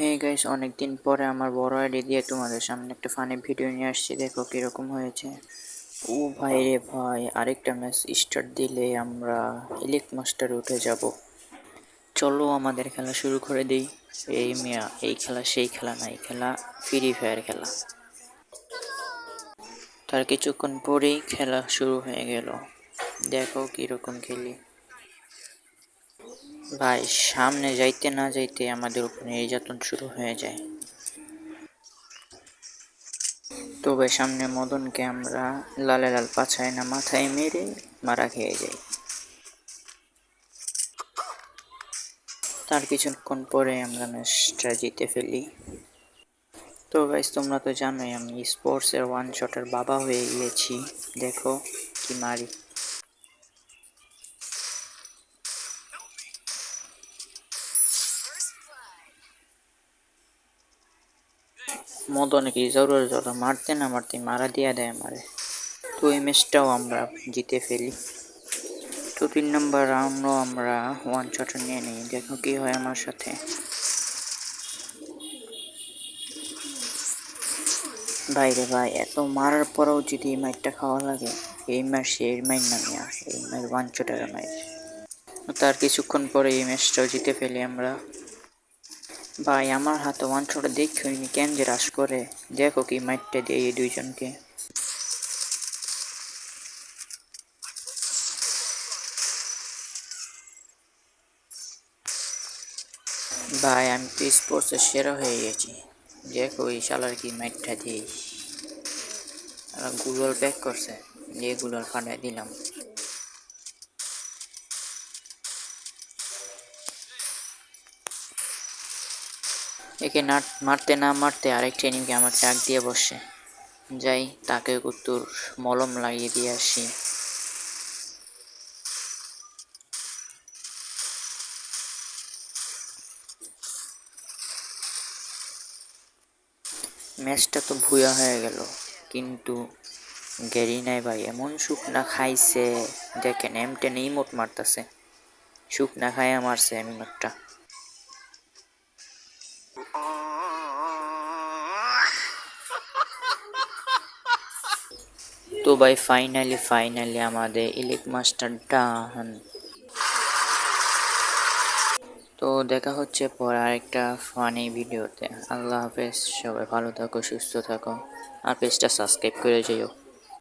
Hey guys, অনেকদিন পরে আমার বড় আইডি দিয়ে তোমাদের সামনে একটা ফানি ভিডিও নিয়ে আসছি। দেখো কিরকম হয়েছে। ও ভাই রে ভাই, আরেকটা ম্যাচ স্টার্ট দিলে আমরা ইলিক মাস্টার উঠে যাব। চলো আমাদের খেলা শুরু করে দেই। এই মিয়া, এই খেলা সেই খেলা না, এই খেলা ফ্রি ফায়ার খেলা। তার কিছুক্ষণ পরেই খেলা শুরু হয়ে গেল। দেখো কিরকম খেলি। ভাই সামনে যাইতে না যাইতে আমাদের উপর নির্যাতন শুরু হয়ে যায়। তবে সামনে মদনকে আমরা লালে লাল পাছায় না মাথায় মেরে মারা খেয়ে যাই। তার কিছুক্ষণ পরে আমরা ম্যাচটা জিতে ফেলি। তো গাইস, তোমরা তো জানোই আমি স্পোর্টসের ওয়ান শটের বাবা হয়ে গিয়েছি। দেখো কি মারি। মদন কি জরুর জরুর মারতে না মারতে মারা দিয়া দেয় আমারে। তো এই ম্যাচটাও আমরা জিতে ফেলি। তো 3 নম্বর রাউন্ডও আমরা ওয়ান শট নিয়ে নিই। দেখো কি হয় আমার সাথে। ভাই রে ভাই, এত মারার পরেও যদি এই মাইরটা খাওয়া লাগে, এই মার সেই মাইর না মিয়া, এই মাইর ওয়ান শটের মাইর। তার কিছুক্ষণ পরে এই ম্যাচটাও জিতে ফেলি আমরা। ভাই আমার হাতে ওয়ান শটে দেখি কেন যে রাশ করে। দেখো কি মাইরটা দিয়ে এই দুইজনকে। ভাই আমি তো স্পোর্টসের সেরা হয়ে গেছি। দেখো এই শালার কি মাইরটা দিয়ে গুগল প্যাক করছে, দিয়ে গুগল ফাটাই দিলাম। একে মারতে না মারতে আরেকটা এনিমিকে আমার ট্যাগ দিয়ে বসে। যাই তাকে কুত্তুর মলম লাগিয়ে দিয়ে আসি। ম্যাচটা তো ভুয়া হয়ে গেল, কিন্তু গ্যারি নাই ভাই এমন শুকনা খাইছে। দেখেন M10 ইমোট মারতেছে, শুকনা খাইয়া মারছে ইমোটটা। তো ভাই ফাইনালি আমাদের ইলিক মাস্টার ডান। তো দেখা হচ্ছে পর আরেকটা ফানি ভিডিওতে। আল্লাহ হাফেজ, সবাই ভালো থাকো সুস্থ থাকো, আর পেজটা সাবস্ক্রাইব করে যেও।